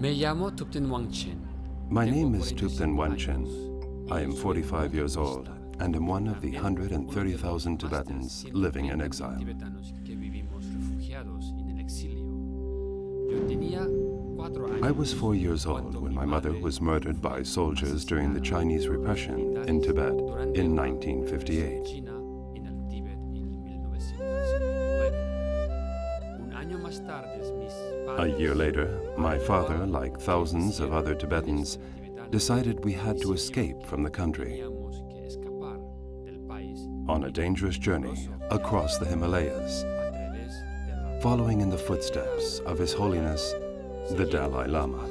My name is Thupten Wanchen. I am 45 years old and am one of the 130,000 Tibetans living in exile. I was 4 years old when my mother was murdered by soldiers during the Chinese repression in Tibet in 1958. A year later, my father, like thousands of other Tibetans, decided we had to escape from the country. On a dangerous journey across the Himalayas, following in the footsteps of His Holiness, the Dalai Lama.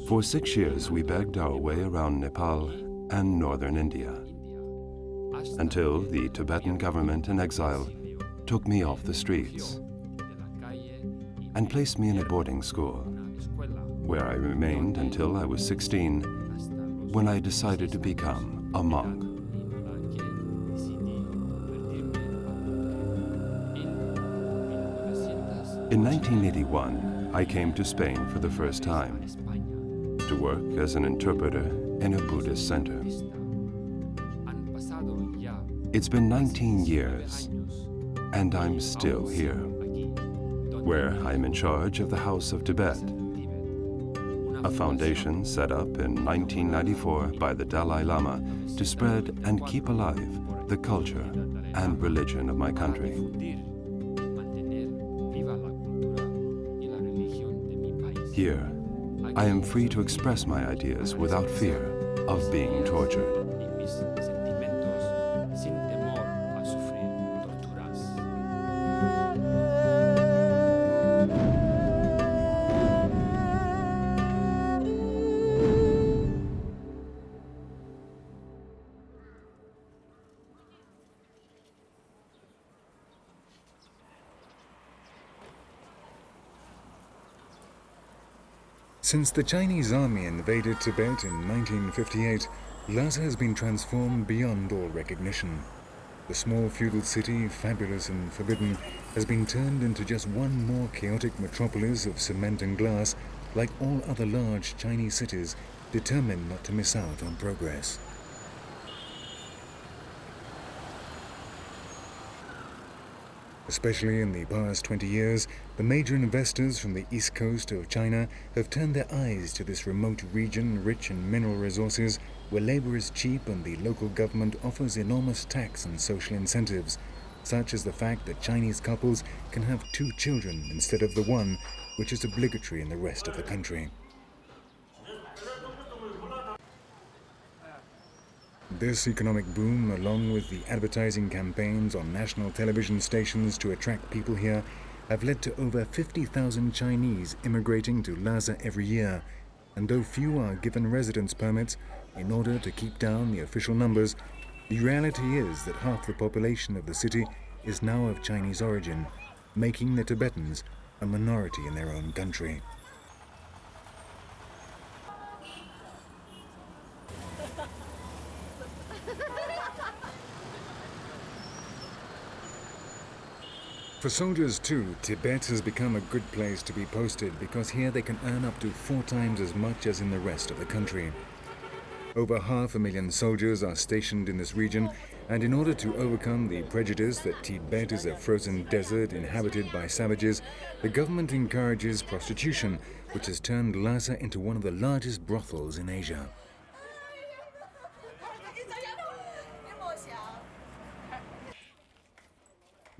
For 6 years, we begged our way around Nepal and northern India, until the Tibetan government in exile took me off the streets and placed me in a boarding school, where I remained until I was 16, when I decided to become a monk. In 1981, I came to Spain for the first time to work as an interpreter in a Buddhist center. It's been 19 years, and I'm still here, where I'm in charge of the House of Tibet, a foundation set up in 1994 by the Dalai Lama to spread and keep alive the culture and religion of my country. Here, I am free to express my ideas without fear of being tortured. Since the Chinese army invaded Tibet in 1958, Lhasa has been transformed beyond all recognition. The small feudal city, fabulous and forbidden, has been turned into just one more chaotic metropolis of cement and glass, like all other large Chinese cities, determined not to miss out on progress. Especially in the past 20 years, the major investors from the east coast of China have turned their eyes to this remote region rich in mineral resources, where labor is cheap and the local government offers enormous tax and social incentives, such as the fact that Chinese couples can have 2 children instead of the 1, which is obligatory in the rest of the country. This economic boom, along with the advertising campaigns on national television stations to attract people here, have led to over 50,000 Chinese immigrating to Lhasa every year. And though few are given residence permits in order to keep down the official numbers, the reality is that half the population of the city is now of Chinese origin, making the Tibetans a minority in their own country. For soldiers too, Tibet has become a good place to be posted because here they can earn up to 4 times as much as in the rest of the country. Over 500,000 soldiers are stationed in this region, and in order to overcome the prejudice that Tibet is a frozen desert inhabited by savages, the government encourages prostitution, which has turned Lhasa into one of the largest brothels in Asia.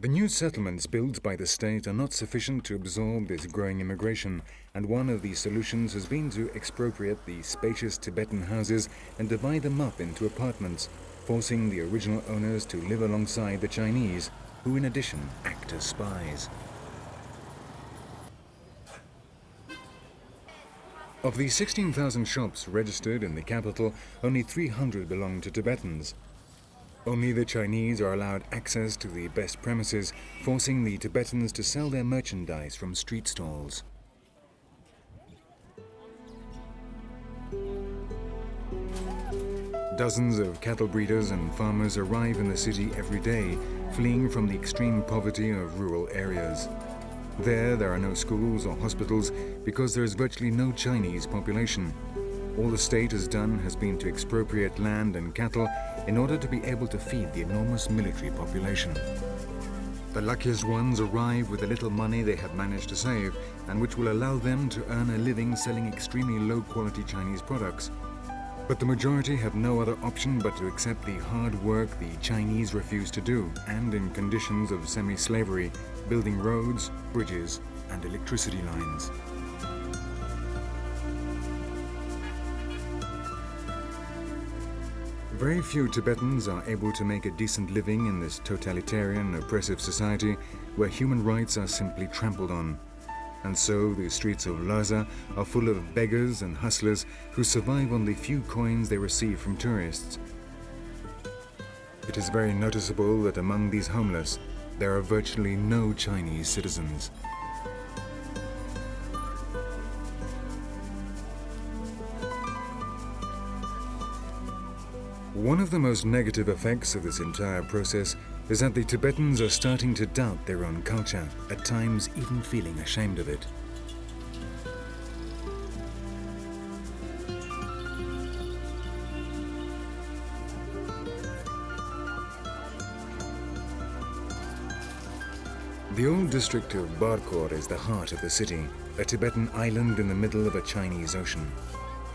The new settlements built by the state are not sufficient to absorb this growing immigration, and one of the solutions has been to expropriate the spacious Tibetan houses and divide them up into apartments, forcing the original owners to live alongside the Chinese, who in addition act as spies. Of the 16,000 shops registered in the capital, only 300 belong to Tibetans. Only the Chinese are allowed access to the best premises, forcing the Tibetans to sell their merchandise from street stalls. Dozens of cattle breeders and farmers arrive in the city every day, fleeing from the extreme poverty of rural areas. There are no schools or hospitals because there is virtually no Chinese population. All the state has done has been to expropriate land and cattle in order to be able to feed the enormous military population. The luckiest ones arrive with the little money they have managed to save, and which will allow them to earn a living selling extremely low-quality Chinese products. But the majority have no other option but to accept the hard work the Chinese refuse to do, and in conditions of semi-slavery, building roads, bridges, and electricity lines. Very few Tibetans are able to make a decent living in this totalitarian, oppressive society where human rights are simply trampled on. And so the streets of Lhasa are full of beggars and hustlers who survive on the few coins they receive from tourists. It is very noticeable that among these homeless, there are virtually no Chinese citizens. One of the most negative effects of this entire process is that the Tibetans are starting to doubt their own culture, at times even feeling ashamed of it. The old district of Barkor is the heart of the city, a Tibetan island in the middle of a Chinese ocean.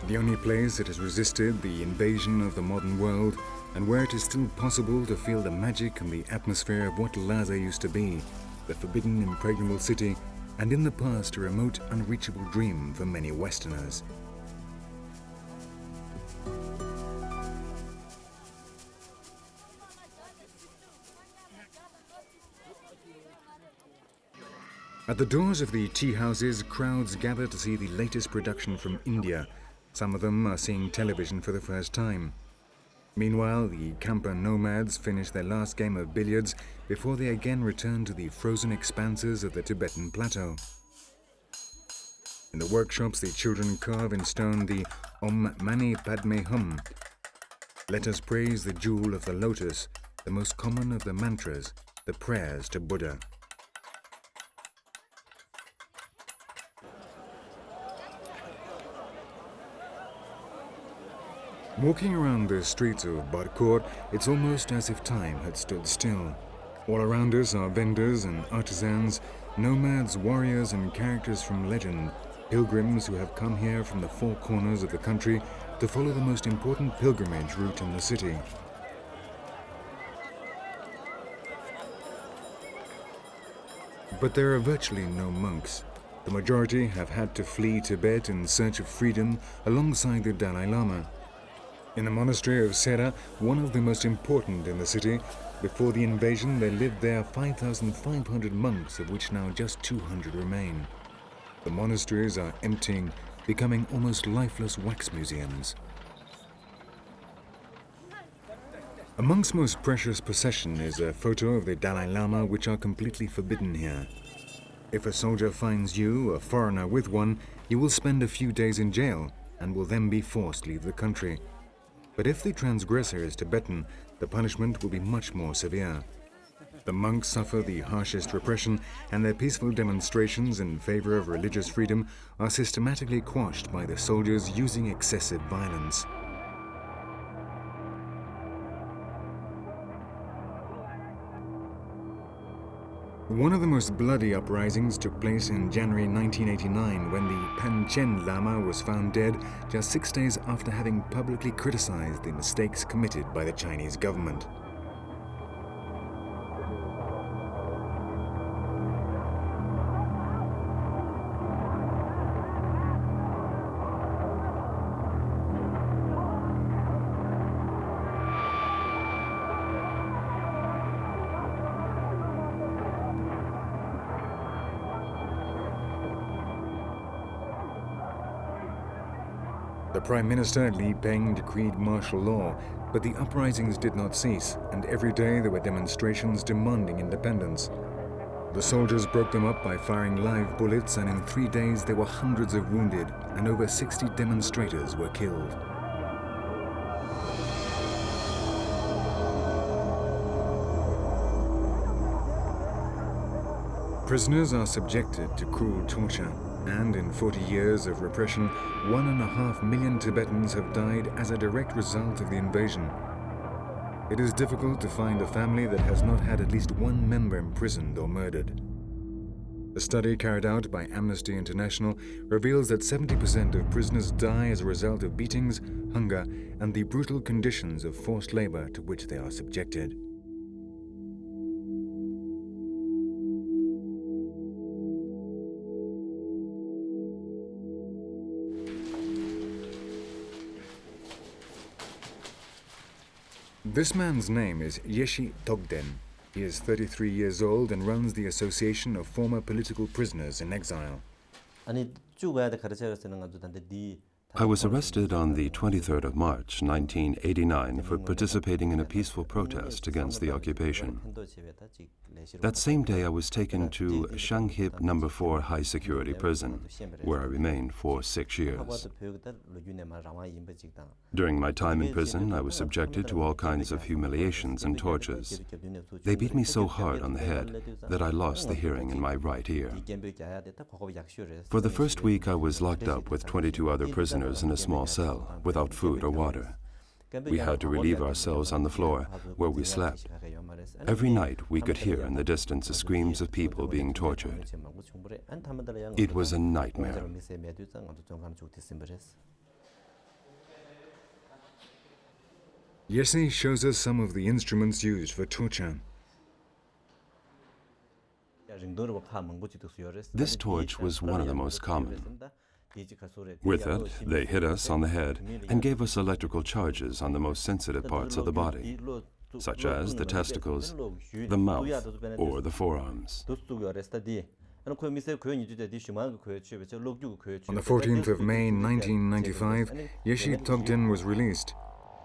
The only place that has resisted the invasion of the modern world, and where it is still possible to feel the magic and the atmosphere of what Lhasa used to be, the forbidden, impregnable city, and in the past a remote, unreachable dream for many Westerners. At the doors of the tea houses, crowds gather to see the latest production from India. Some of them are seeing television for the first time. Meanwhile, the camper nomads finish their last game of billiards before they again return to the frozen expanses of the Tibetan plateau. In the workshops, the children carve in stone the Om Mani Padme Hum. Let us praise the jewel of the lotus, the most common of the mantras, the prayers to Buddha. Walking around the streets of Barkor, it's almost as if time had stood still. All around us are vendors and artisans, nomads, warriors, and characters from legend, pilgrims who have come here from the four corners of the country to follow the most important pilgrimage route in the city. But there are virtually no monks. The majority have had to flee Tibet in search of freedom alongside the Dalai Lama. In the monastery of Sera, one of the most important in the city, before the invasion there lived there 5,500 monks, of which now just 200 remain. The monasteries are emptying, becoming almost lifeless wax museums. Amongst most precious possession is a photo of the Dalai Lama, which are completely forbidden here. If a soldier finds you, a foreigner, with one, you will spend a few days in jail and will then be forced to leave the country. But if the transgressor is Tibetan, the punishment will be much more severe. The monks suffer the harshest repression, and their peaceful demonstrations in favor of religious freedom are systematically quashed by the soldiers using excessive violence. One of the most bloody uprisings took place in January 1989 when the Panchen Lama was found dead just 6 days after having publicly criticized the mistakes committed by the Chinese government. The Prime Minister Li Peng decreed martial law, but the uprisings did not cease, and every day there were demonstrations demanding independence. The soldiers broke them up by firing live bullets, and in 3 days there were hundreds of wounded, and over 60 demonstrators were killed. Prisoners are subjected to cruel torture, and in 40 years of repression, 1.5 million Tibetans have died as a direct result of the invasion. It is difficult to find a family that has not had at least one member imprisoned or murdered. A study carried out by Amnesty International reveals that 70% of prisoners die as a result of beatings, hunger, and the brutal conditions of forced labor to which they are subjected. This man's name is Yeshi Togden. He is 33 years old and runs the Association of Former Political Prisoners in Exile. I was arrested on the 23rd of March, 1989, for participating in a peaceful protest against the occupation. That same day, I was taken to Shanghip No. 4 High Security Prison, where I remained for 6 years. During my time in prison, I was subjected to all kinds of humiliations and tortures. They beat me so hard on the head that I lost the hearing in my right ear. For the first week, I was locked up with 22 other prisoners in a small cell, without food or water. We had to relieve ourselves on the floor, where we slept. Every night, we could hear in the distance the screams of people being tortured. It was a nightmare. Yesi shows us some of the instruments used for torture. This torch was one of the most common. With it, they hit us on the head and gave us electrical charges on the most sensitive parts of the body, such as the testicles, the mouth, or the forearms. On the 14th of May 1995, Yeshi Togden was released.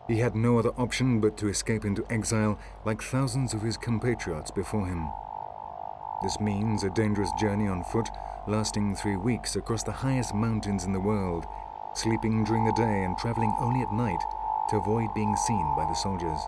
He had no other option but to escape into exile like thousands of his compatriots before him. This means a dangerous journey on foot lasting 3 weeks across the highest mountains in the world, sleeping during the day and traveling only at night to avoid being seen by the soldiers.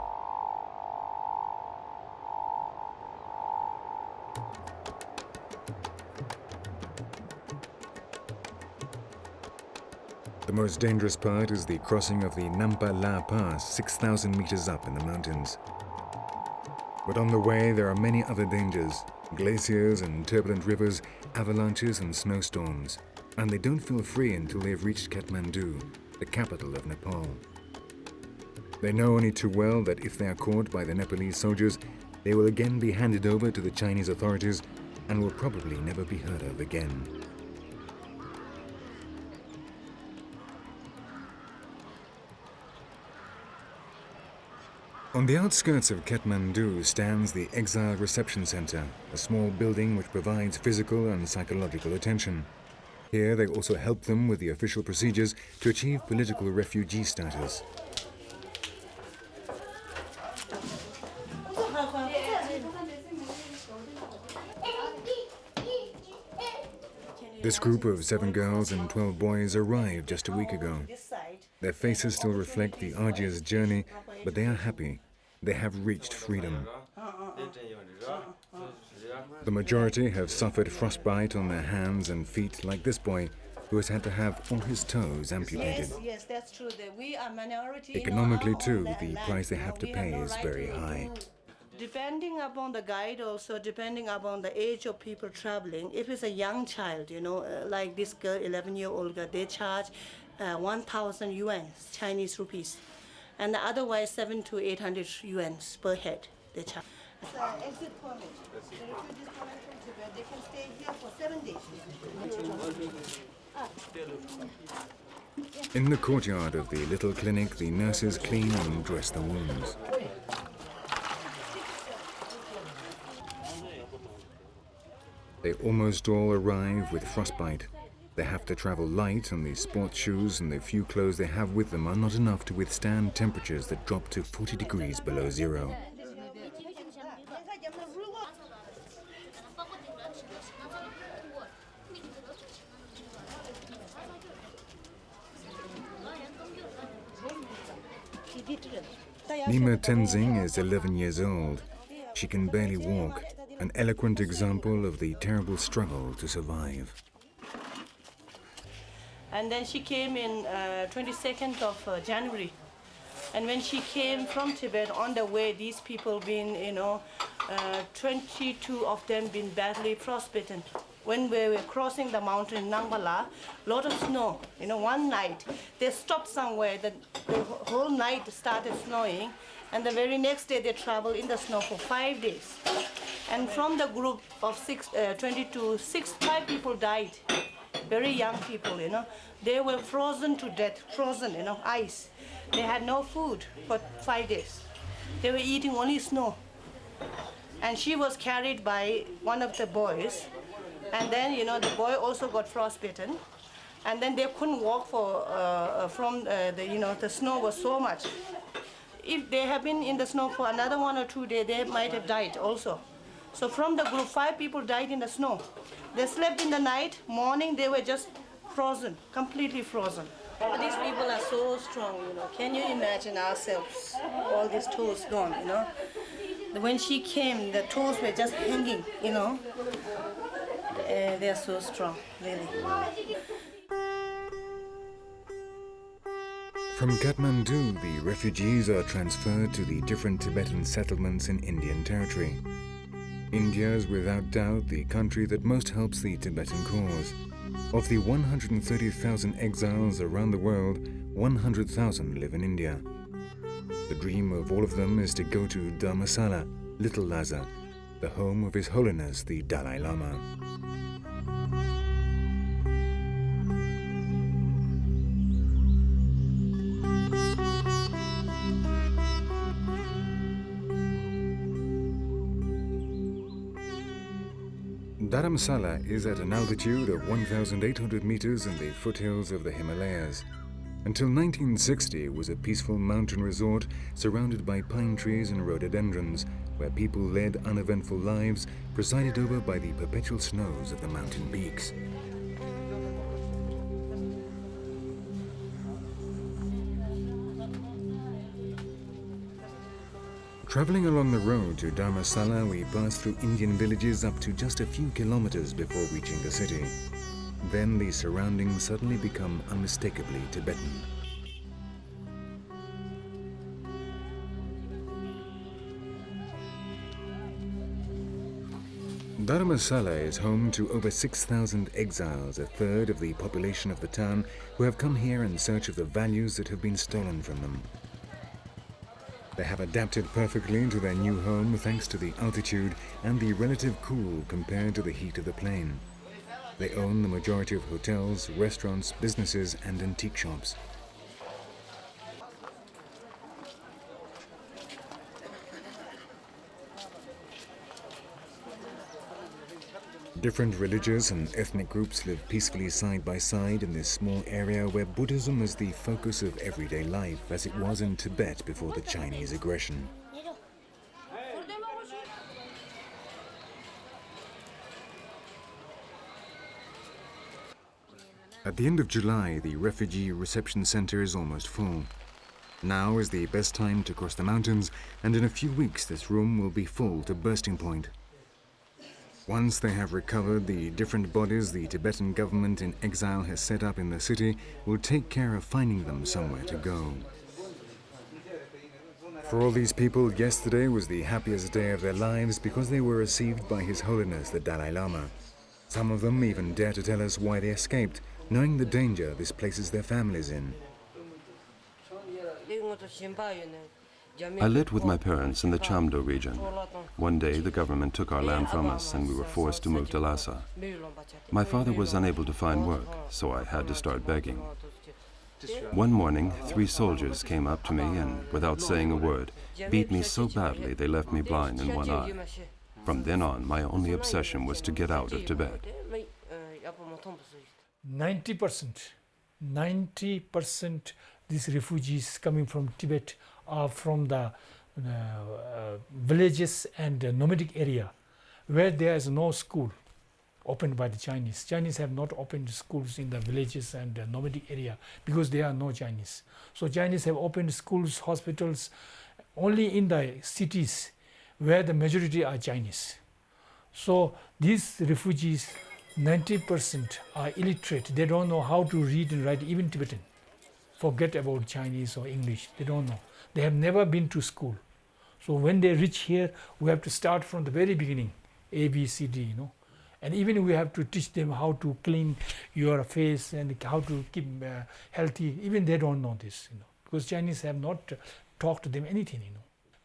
The most dangerous part is the crossing of the Nampa La Pass, 6,000 meters up in the mountains. But on the way, there are many other dangers: glaciers and turbulent rivers, avalanches and snowstorms. And they don't feel free until they've reached Kathmandu, the capital of Nepal. They know only too well that if they are caught by the Nepalese soldiers, they will again be handed over to the Chinese authorities and will probably never be heard of again. On the outskirts of Kathmandu stands the Exile Reception Center, a small building which provides physical and psychological attention. Here they also help them with the official procedures to achieve political refugee status. This group of 7 girls and 12 boys arrived just a week ago. Their faces still reflect the arduous journey, but they are happy. They have reached freedom. The majority have suffered frostbite on their hands and feet, like this boy, who has had to have all his toes amputated. Yes, that's true. We are minority. Economically, too, the price they have to pay is very high. Depending upon the guide, also depending upon the age of people traveling. If it's a young child, like this girl, 11-year-old girl, they charge 1,000 yuan, Chinese rupees, and otherwise 700 to 800 yuan per head they charge. Exit permit. The refugees coming from Tibet, they can stay here for 7 days. In the courtyard of the little clinic, the nurses clean and dress the wounds. They almost all arrive with frostbite. They have to travel light, and the sports shoes and the few clothes they have with them are not enough to withstand temperatures that drop to 40 degrees below zero. Nima Tenzing is 11 years old. She can barely walk. an eloquent example of the terrible struggle to survive. And then she came in 22nd of January. And when she came from Tibet, on the way, these people been, 22 of them been badly frostbitten. When we were crossing the mountain in Nangbala, lot of snow. One night, they stopped somewhere, the whole night started snowing, and the very next day they traveled in the snow for 5 days. And from the group of 22, 5 people died. Very young people, They were frozen to death, ice. They had no food for 5 days. They were eating only snow. And she was carried by one of the boys. And then, the boy also got frostbitten. And then they couldn't walk the snow was so much. If they had been in the snow for another 1 or 2 days, they might have died also. So from the group, 5 people died in the snow. They slept in the night, morning they were just frozen, completely frozen. These people are so strong, Can you imagine ourselves, all these toes gone, When she came, the toes were just hanging, They are so strong, really. From Kathmandu, the refugees are transferred to the different Tibetan settlements in Indian territory. India is without doubt the country that most helps the Tibetan cause. Of the 130,000 exiles around the world, 100,000 live in India. The dream of all of them is to go to Dharamsala, Little Lhasa, the home of His Holiness the Dalai Lama. Dharamsala is at an altitude of 1,800 meters in the foothills of the Himalayas. Until 1960, it was a peaceful mountain resort surrounded by pine trees and rhododendrons, where people led uneventful lives presided over by the perpetual snows of the mountain peaks. Traveling along the road to Dharamsala, we pass through Indian villages up to just a few kilometers before reaching the city. Then the surroundings suddenly become unmistakably Tibetan. Dharamsala is home to over 6,000 exiles, a third of the population of the town, who have come here in search of the values that have been stolen from them. They have adapted perfectly to their new home thanks to the altitude and the relative cool compared to the heat of the plain. They own the majority of hotels, restaurants, businesses, and antique shops. Different religious and ethnic groups live peacefully side by side in this small area where Buddhism is the focus of everyday life, as it was in Tibet before the Chinese aggression. At the end of July, the refugee reception center is almost full. Now is the best time to cross the mountains, and in a few weeks this room will be full to bursting point. Once they have recovered, the different bodies the Tibetan government in exile has set up in the city will take care of finding them somewhere to go. For all these people, yesterday was the happiest day of their lives because they were received by His Holiness the Dalai Lama. Some of them even dare to tell us why they escaped, knowing the danger this places their families in. I lived with my parents in the Chamdo region. One day the government took our land from us and we were forced to move to Lhasa. My father was unable to find work, so I had to start begging. One morning, 3 soldiers came up to me and, without saying a word, beat me so badly they left me blind in one eye. From then on, my only obsession was to get out of Tibet. 90% these refugees coming from Tibet are from the villages and nomadic area where there is no school opened by the Chinese. Chinese have not opened schools in the villages and nomadic area because there are no Chinese. So Chinese have opened schools, hospitals only in the cities where the majority are Chinese. So these refugees, 90% are illiterate. They don't know how to read and write, even Tibetan. Forget about Chinese or English. They don't know. They have never been to school. So when they reach here, we have to start from the very beginning, A, B, C, D, And even we have to teach them how to clean your face and how to keep healthy. Even they don't know this, because Chinese have not taught them anything,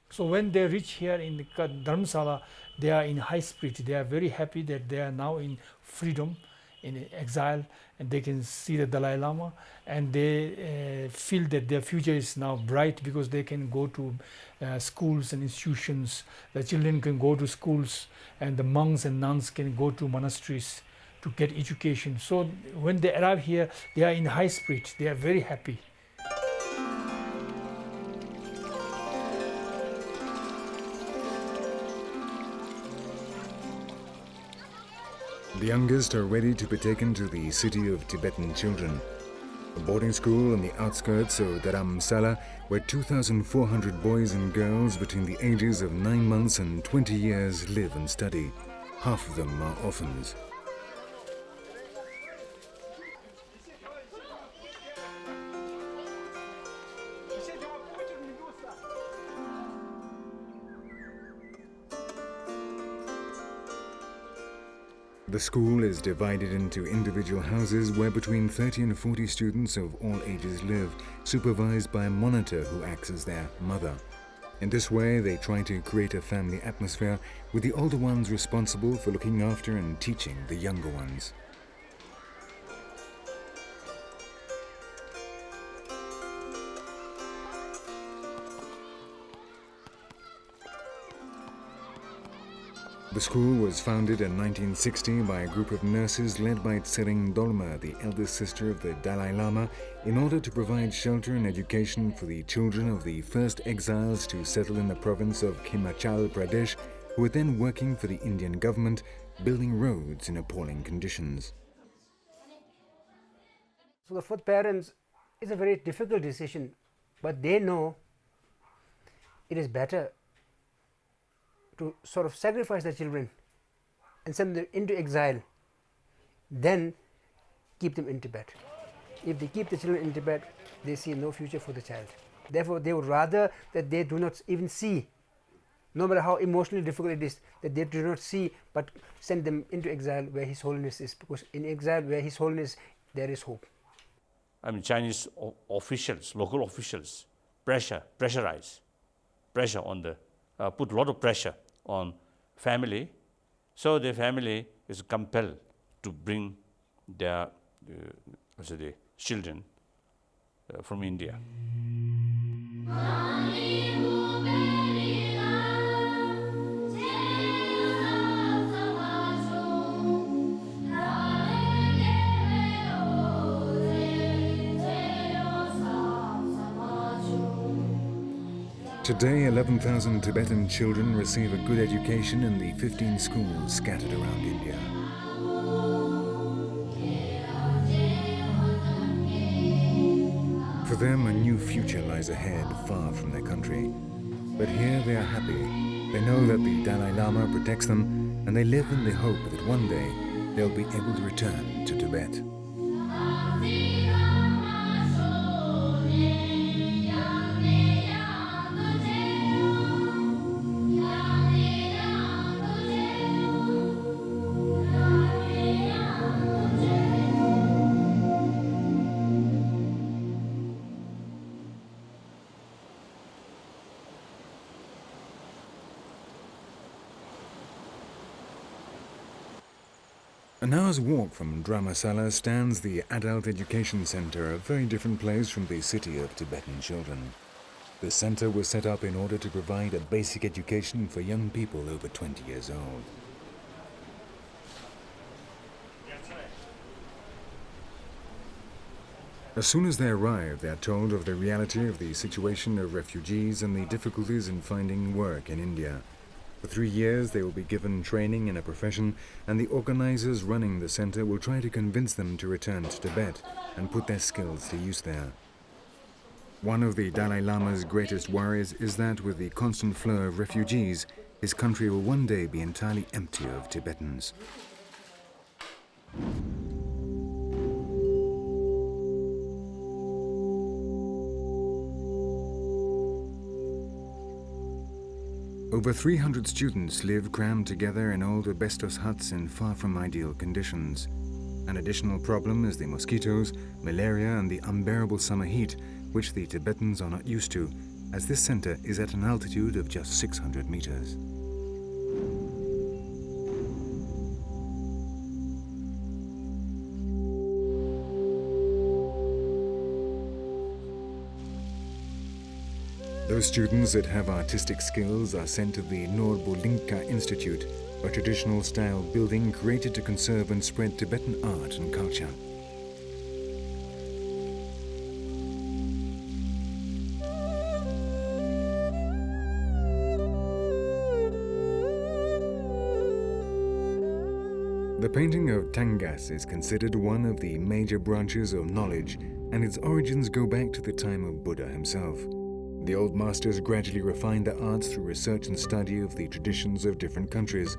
So when they reach here in the Dharamsala, they are in high spirit. They are very happy that they are now in freedom, in exile, and they can see the Dalai Lama, and they feel that their future is now bright because they can go to schools and institutions. The children can go to schools, and the monks and nuns can go to monasteries to get education. So when they arrive here, they are in high spirit. They are very happy. The youngest are ready to be taken to the city of Tibetan children. A boarding school on the outskirts of Dharamsala, where 2,400 boys and girls between the ages of 9 months and 20 years live and study. Half of them are orphans. The school is divided into individual houses where between 30 and 40 students of all ages live, supervised by a monitor who acts as their mother. In this way, they try to create a family atmosphere with the older ones responsible for looking after and teaching the younger ones. The school was founded in 1960 by a group of nurses led by Tsering Dolma, the eldest sister of the Dalai Lama, in order to provide shelter and education for the children of the first exiles to settle in the province of Himachal Pradesh, who were then working for the Indian government, building roads in appalling conditions. So for the parents, it's a very difficult decision, but they know it is better to sort of sacrifice the children and send them into exile, then keep them in Tibet. If they keep the children in Tibet, they see no future for the child. Therefore, they would rather that they do not even see, no matter how emotionally difficult it is, that they do not see, but send them into exile where His Holiness is, because in exile where His Holiness, there is hope. I mean, Chinese officials, local officials, pressure on the, put a lot of pressure on family, so the family is compelled to bring their children from India. Today, 11,000 Tibetan children receive a good education in the 15 schools scattered around India. For them, a new future lies ahead, far from their country. But here they are happy. They know that the Dalai Lama protects them, and they live in the hope that one day they'll be able to return to Tibet. An hour's walk from Dharamsala stands the Adult Education Center, a very different place from the city of Tibetan children. The center was set up in order to provide a basic education for young people over 20 years old. As soon as they arrive, they are told of the reality of the situation of refugees and the difficulties in finding work in India. For 3 years, they will be given training in a profession, and the organizers running the center will try to convince them to return to Tibet and put their skills to use there. One of the Dalai Lama's greatest worries is that with the constant flow of refugees, his country will one day be entirely empty of Tibetans. Over 300 students live crammed together in old asbestos huts in far from ideal conditions. An additional problem is the mosquitoes, malaria and the unbearable summer heat, which the Tibetans are not used to, as this center is at an altitude of just 600 meters. Those students that have artistic skills are sent to the Norbolinka Institute, a traditional style building created to conserve and spread Tibetan art and culture. The painting of Tangas is considered one of the major branches of knowledge, and its origins go back to the time of Buddha himself. The old masters gradually refined their arts through research and study of the traditions of different countries.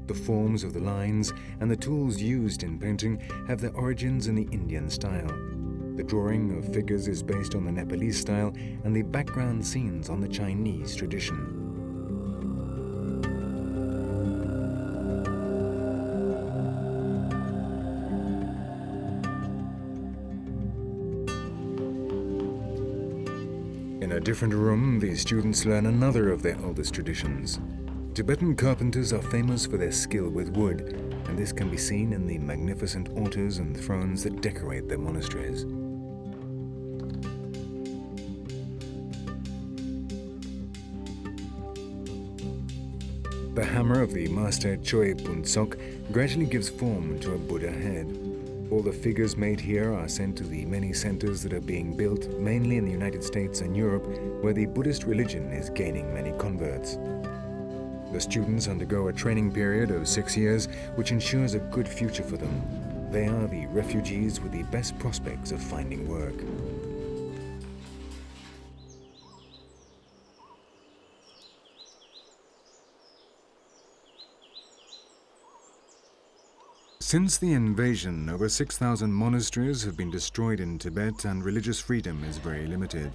The forms of the lines and the tools used in painting have their origins in the Indian style. The drawing of figures is based on the Nepalese style and the background scenes on the Chinese tradition. In a different room, the students learn another of their oldest traditions. Tibetan carpenters are famous for their skill with wood, and this can be seen in the magnificent altars and thrones that decorate their monasteries. The hammer of the master Choi Punsok gradually gives form to a Buddha head. All the figures made here are sent to the many centers that are being built, mainly in the United States and Europe, where the Buddhist religion is gaining many converts. The students undergo a training period of 6 years, which ensures a good future for them. They are the refugees with the best prospects of finding work. Since the invasion, over 6,000 monasteries have been destroyed in Tibet, and religious freedom is very limited.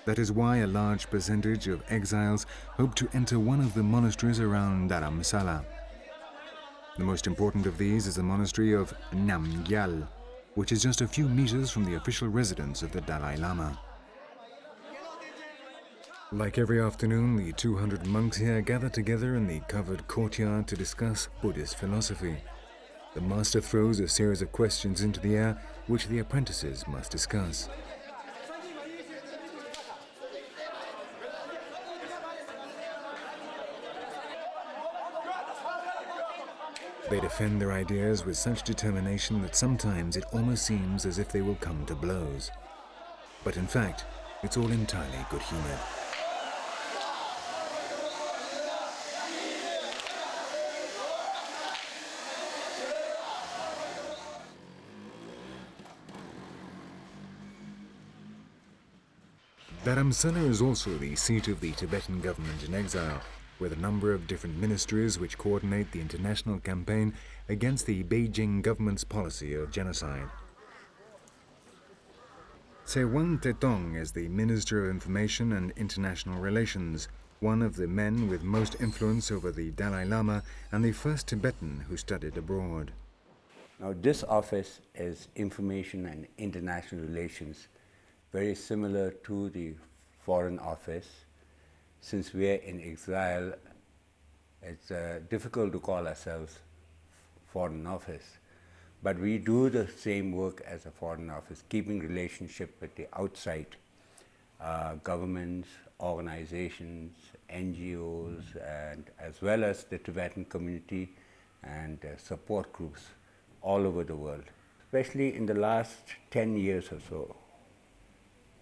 That is why a large percentage of exiles hope to enter one of the monasteries around Dharamsala. The most important of these is the monastery of Namgyal, which is just a few meters from the official residence of the Dalai Lama. Like every afternoon, the 200 monks here gather together in the covered courtyard to discuss Buddhist philosophy. The master throws a series of questions into the air, which the apprentices must discuss. They defend their ideas with such determination that sometimes it almost seems as if they will come to blows. But in fact, it's all entirely good-humored. Dharamsala is also the seat of the Tibetan government in exile, with a number of different ministries which coordinate the international campaign against the Beijing government's policy of genocide. Tsewang Tetong is the Minister of Information and International Relations, one of the men with most influence over the Dalai Lama and the first Tibetan who studied abroad. Now this office is Information and International Relations, very similar to the Foreign Office. Since we are in exile, it's difficult to call ourselves Foreign Office. But we do the same work as a Foreign Office, keeping relationship with the outside governments, organizations, NGOs, and as well as the Tibetan community and support groups all over the world. Especially in the last 10 years or so,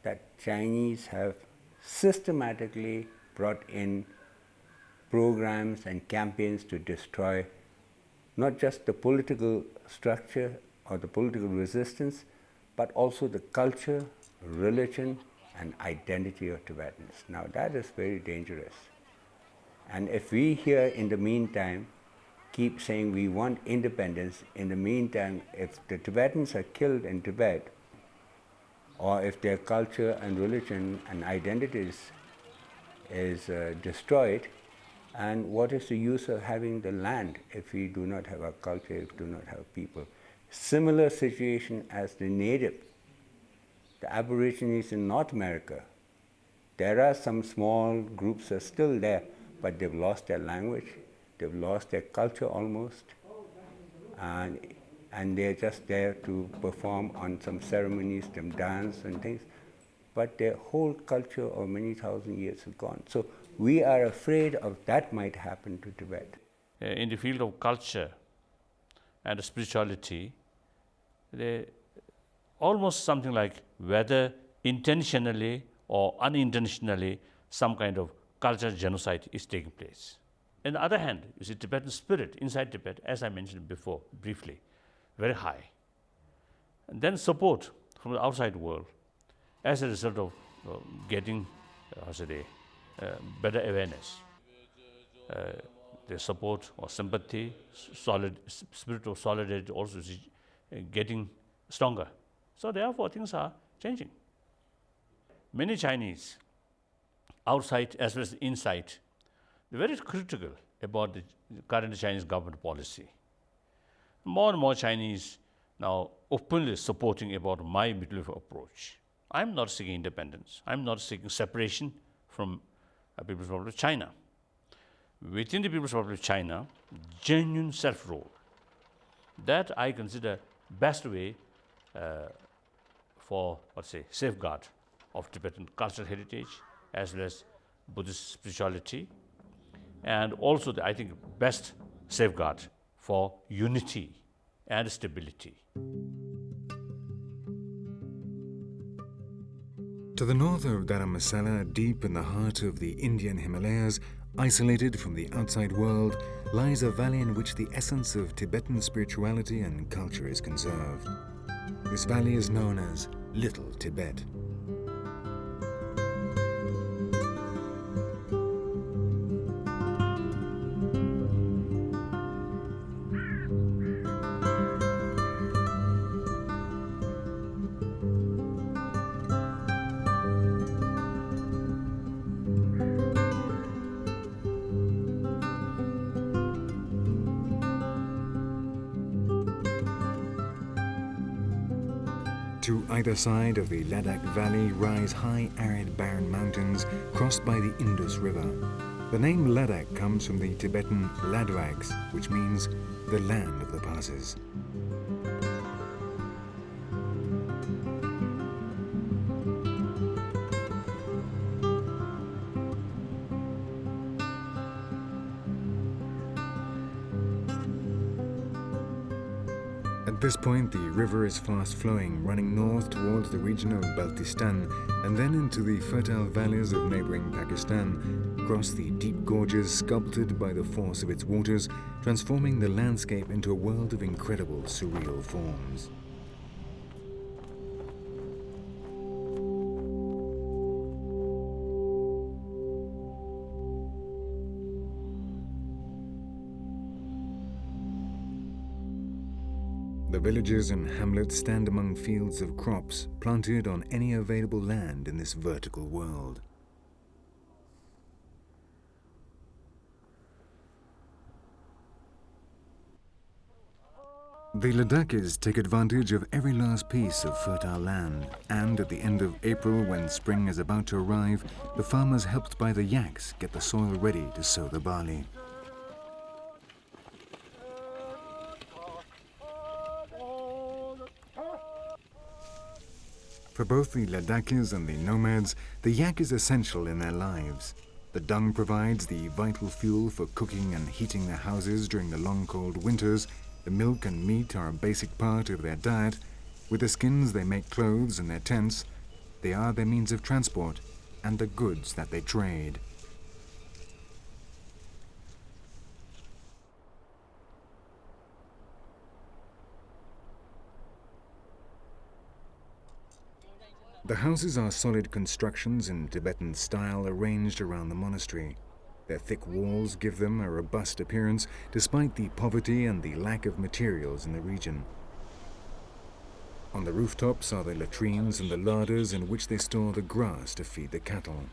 that Chinese have systematically brought in programs and campaigns to destroy not just the political structure or the political resistance, but also the culture, religion, and identity of Tibetans. Now that is very dangerous. And if we here in the meantime keep saying we want independence, in the meantime, if the Tibetans are killed in Tibet, or if their culture and religion and identities is destroyed, and what is the use of having the land if we do not have a culture, if we do not have people? Similar situation as the native, the Aborigines in North America. There are some small groups that are still there, but they've lost their language, they've lost their culture almost, and they're just there to perform on some ceremonies, some dance and things, but their whole culture of many thousand years is gone. So we are afraid of that might happen to Tibet. In the field of culture and spirituality, they almost something like whether intentionally or unintentionally some kind of cultural genocide is taking place. On the other hand, you see Tibetan spirit inside Tibet, as I mentioned before briefly, very high. And then support from the outside world as a result of getting better awareness. Their support or sympathy, spirit of solidarity also is getting stronger. So therefore things are changing. Many Chinese, outside as well as inside, they're very critical about the current Chinese government policy. More and more Chinese now openly supporting about my Middle East approach. I'm not seeking independence. I'm not seeking separation from the People's Republic of China. Within the People's Republic of China, genuine self-rule. That I consider best way for, safeguard of Tibetan cultural heritage as well as Buddhist spirituality, and also I think best safeguard for unity and stability. To the north of Dharamsala, deep in the heart of the Indian Himalayas, isolated from the outside world, lies a valley in which the essence of Tibetan spirituality and culture is conserved. This valley is known as Little Tibet. To either side of the Ladakh Valley rise high, arid, barren mountains crossed by the Indus River. The name Ladakh comes from the Tibetan Ladwags, which means the land of the passes. At this point, the river is fast-flowing, running north towards the region of Baltistan and then into the fertile valleys of neighboring Pakistan, across the deep gorges sculpted by the force of its waters, transforming the landscape into a world of incredible, surreal forms. The villages and hamlets stand among fields of crops planted on any available land in this vertical world. The Ladakhis take advantage of every last piece of fertile land, and at the end of April, when spring is about to arrive, the farmers, helped by the yaks, get the soil ready to sow the barley. For both the Ladakhis and the nomads, the yak is essential in their lives. The dung provides the vital fuel for cooking and heating their houses during the long cold winters. The milk and meat are a basic part of their diet. With the skins they make clothes and their tents. They are their means of transport and the goods that they trade. The houses are solid constructions in Tibetan style arranged around the monastery. Their thick walls give them a robust appearance despite the poverty and the lack of materials in the region. On the rooftops are the latrines and the larders in which they store the grass to feed the cattle.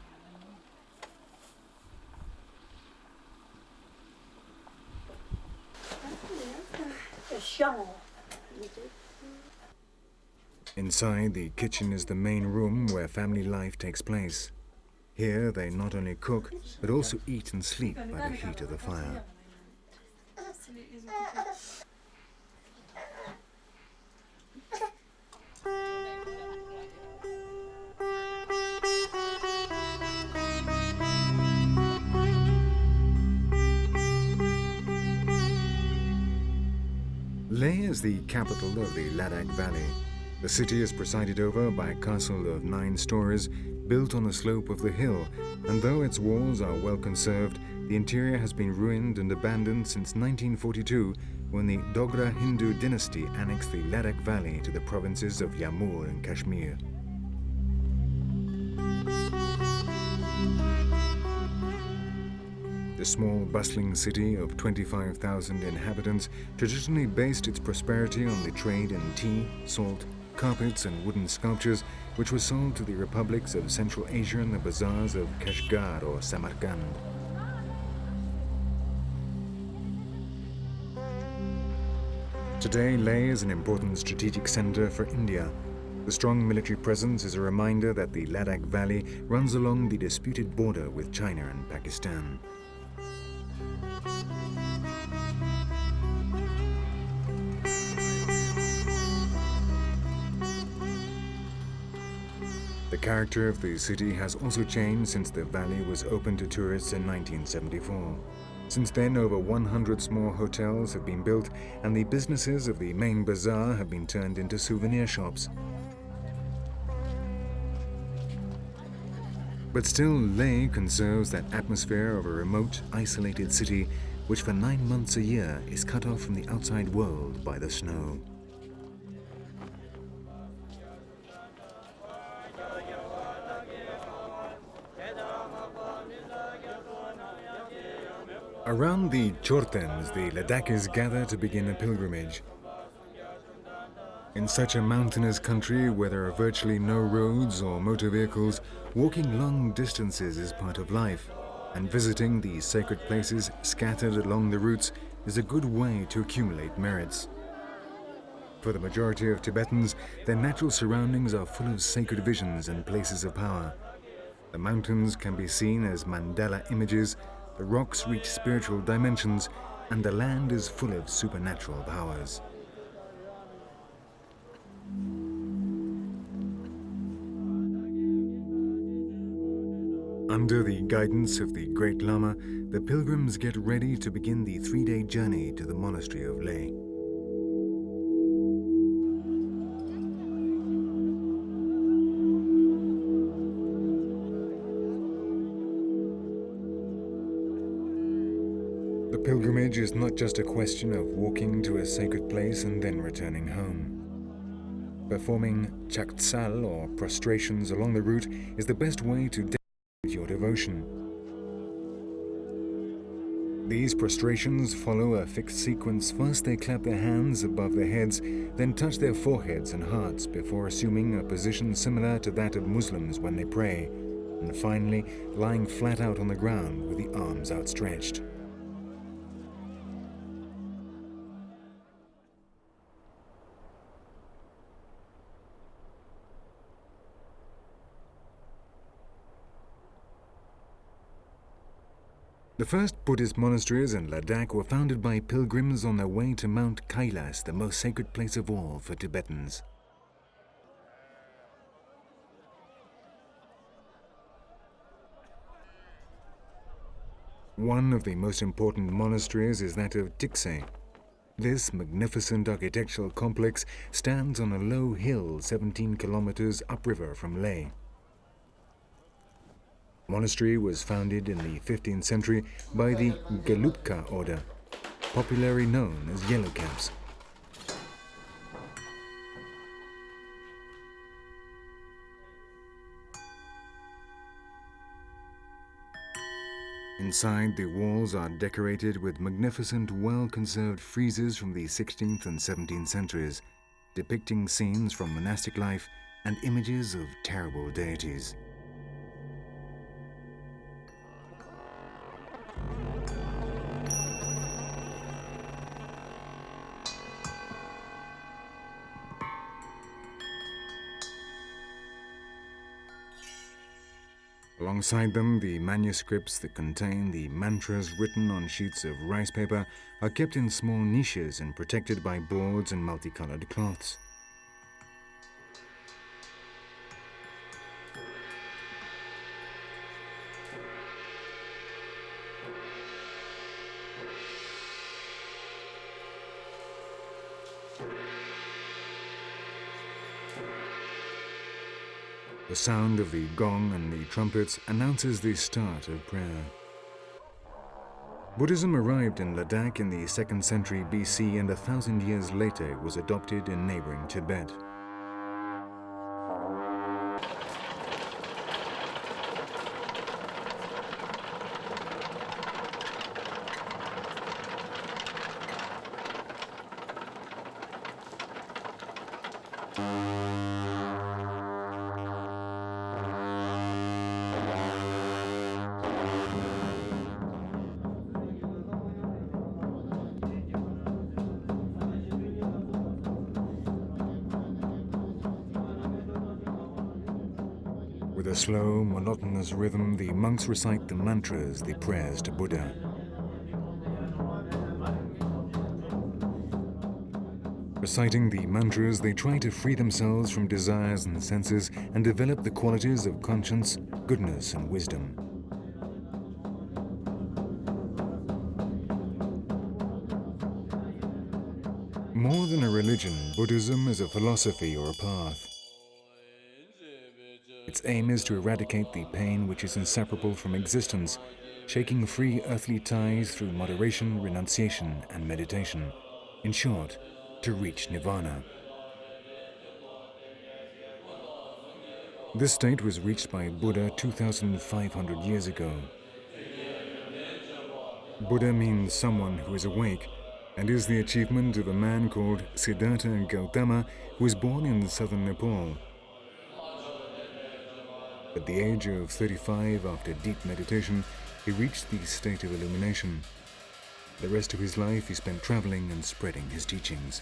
Inside, the kitchen is the main room where family life takes place. Here they not only cook, but also eat and sleep by the heat of the fire. Leh is the capital of the Ladakh Valley. The city is presided over by a castle of 9 stories built on the slope of the hill, and though its walls are well conserved, the interior has been ruined and abandoned since 1942, when the Dogra Hindu dynasty annexed the Ladakh Valley to the provinces of Jammu and Kashmir. The small bustling city of 25,000 inhabitants traditionally based its prosperity on the trade in tea, salt, carpets and wooden sculptures which were sold to the republics of Central Asia in the bazaars of Kashgar or Samarkand. Today, Leh is an important strategic center for India. The strong military presence is a reminder that the Ladakh Valley runs along the disputed border with China and Pakistan. The character of the city has also changed since the valley was opened to tourists in 1974. Since then, over 100 small hotels have been built, and the businesses of the main bazaar have been turned into souvenir shops. But still, Leh conserves that atmosphere of a remote, isolated city which for 9 months a year is cut off from the outside world by the snow. Around the Chortens, the Ladakhis gather to begin a pilgrimage. In such a mountainous country where there are virtually no roads or motor vehicles, walking long distances is part of life, and visiting these sacred places scattered along the routes is a good way to accumulate merits. For the majority of Tibetans, their natural surroundings are full of sacred visions and places of power. The mountains can be seen as mandala images, the rocks reach spiritual dimensions, and the land is full of supernatural powers. Under the guidance of the Great Lama, the pilgrims get ready to begin the 3-day journey to the monastery of Leh. The pilgrimage is not just a question of walking to a sacred place and then returning home. Performing chaktsal or prostrations along the route is the best way to demonstrate your devotion. These prostrations follow a fixed sequence. First they clap their hands above their heads, then touch their foreheads and hearts before assuming a position similar to that of Muslims when they pray, and finally lying flat out on the ground with the arms outstretched. The first Buddhist monasteries in Ladakh were founded by pilgrims on their way to Mount Kailas, the most sacred place of all for Tibetans. One of the most important monasteries is that of Tikse. This magnificent architectural complex stands on a low hill 17 kilometers upriver from Leh. The monastery was founded in the 15th century by the Gelugpa order, popularly known as Yellowcaps. Inside, the walls are decorated with magnificent, well-conserved friezes from the 16th and 17th centuries, depicting scenes from monastic life and images of terrible deities. Alongside them, the manuscripts that contain the mantras written on sheets of rice paper are kept in small niches and protected by boards and multicolored cloths. The sound of the gong and the trumpets announces the start of prayer. Buddhism arrived in Ladakh in the 2nd century BC, and 1,000 years later it was adopted in neighboring Tibet. With a slow, monotonous rhythm, the monks recite the mantras, the prayers to Buddha. Reciting the mantras, they try to free themselves from desires and senses and develop the qualities of conscience, goodness, and wisdom. More than a religion, Buddhism is a philosophy or a path. Its aim is to eradicate the pain which is inseparable from existence, shaking free earthly ties through moderation, renunciation, and meditation. In short, to reach nirvana. This state was reached by Buddha 2,500 years ago. Buddha means someone who is awake, and is the achievement of a man called Siddhartha Gautama, who was born in southern Nepal. At the age of 35, after deep meditation, he reached the state of illumination. The rest of his life he spent traveling and spreading his teachings.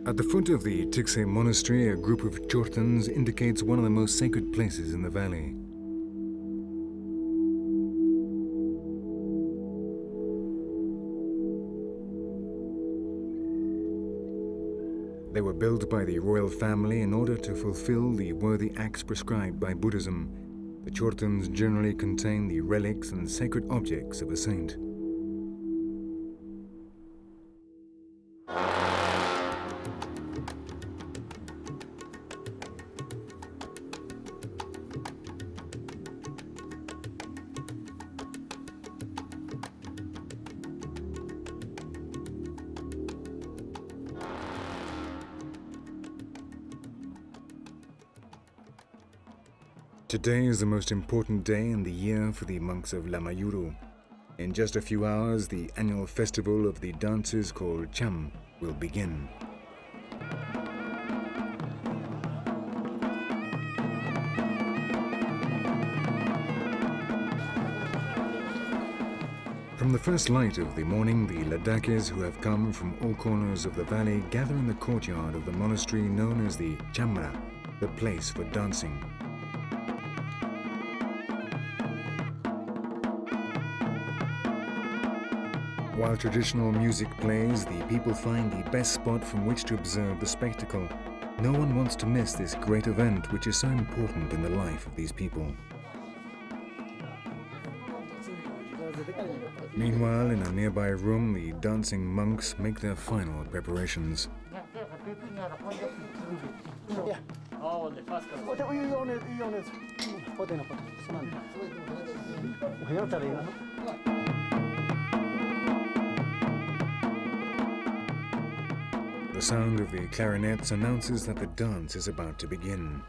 At the foot of the Tikse monastery, a group of chortans indicates one of the most sacred places in the valley. They were built by the royal family in order to fulfill the worthy acts prescribed by Buddhism. The chortans generally contain the relics and sacred objects of a saint. Today is the most important day in the year for the monks of Lamayuru. In just a few hours, the annual festival of the dances called Cham will begin. From the first light of the morning, the Ladakhis who have come from all corners of the valley gather in the courtyard of the monastery known as the Chamra, the place for dancing. While traditional music plays, the people find the best spot from which to observe the spectacle. No one wants to miss this great event which is so important in the life of these people. Meanwhile, in a nearby room, the dancing monks make their final preparations. The The sound of the clarinets announces that the dance is about to begin.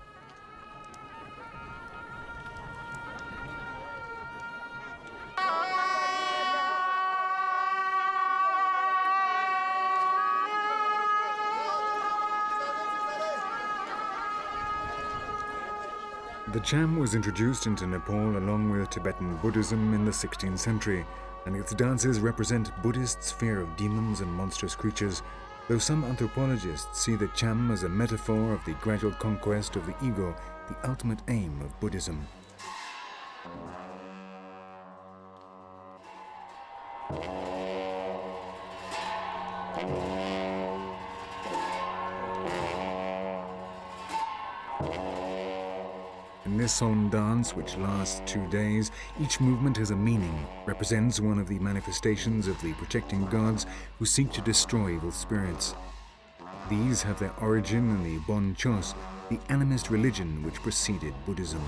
The cham was introduced into Nepal along with Tibetan Buddhism in the 16th century, and its dances represent Buddhists' fear of demons and monstrous creatures, though some anthropologists see the cham as a metaphor of the gradual conquest of the ego, the ultimate aim of Buddhism. In this solemn dance, which lasts 2 days, each movement has a meaning, represents one of the manifestations of the protecting gods who seek to destroy evil spirits. These have their origin in the Bon Chos, the animist religion which preceded Buddhism.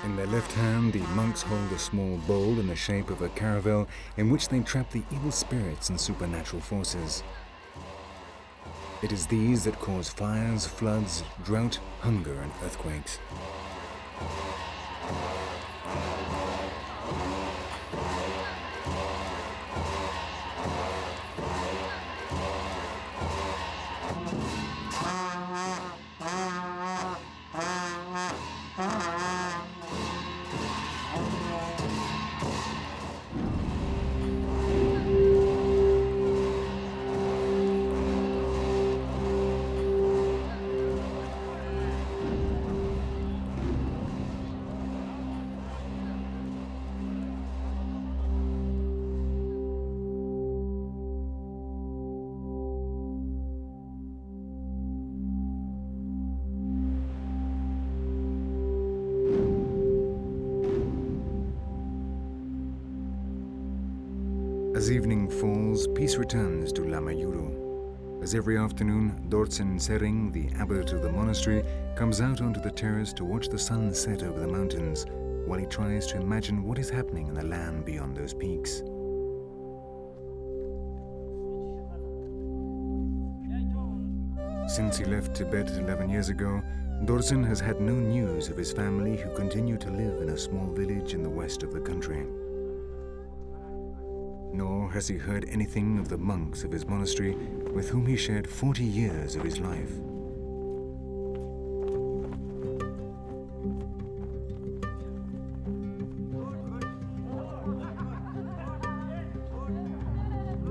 In their left hand, the monks hold a small bowl in the shape of a caravel in which they trap the evil spirits and supernatural forces. It is these that cause fires, floods, drought, hunger, and earthquakes. As evening falls, peace returns to Lama Yuru. As every afternoon, Dortsen Sering, the abbot of the monastery, comes out onto the terrace to watch the sun set over the mountains, while he tries to imagine what is happening in the land beyond those peaks. Since he left Tibet 11 years ago, Dortsen has had no news of his family who continue to live in a small village in the west of the country. Nor has he heard anything of the monks of his monastery with whom he shared 40 years of his life.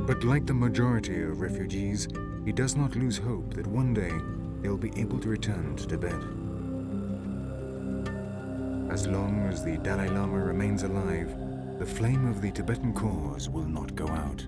But like the majority of refugees, he does not lose hope that one day they'll be able to return to Tibet. As long as the Dalai Lama remains alive, the flame of the Tibetan cause will not go out.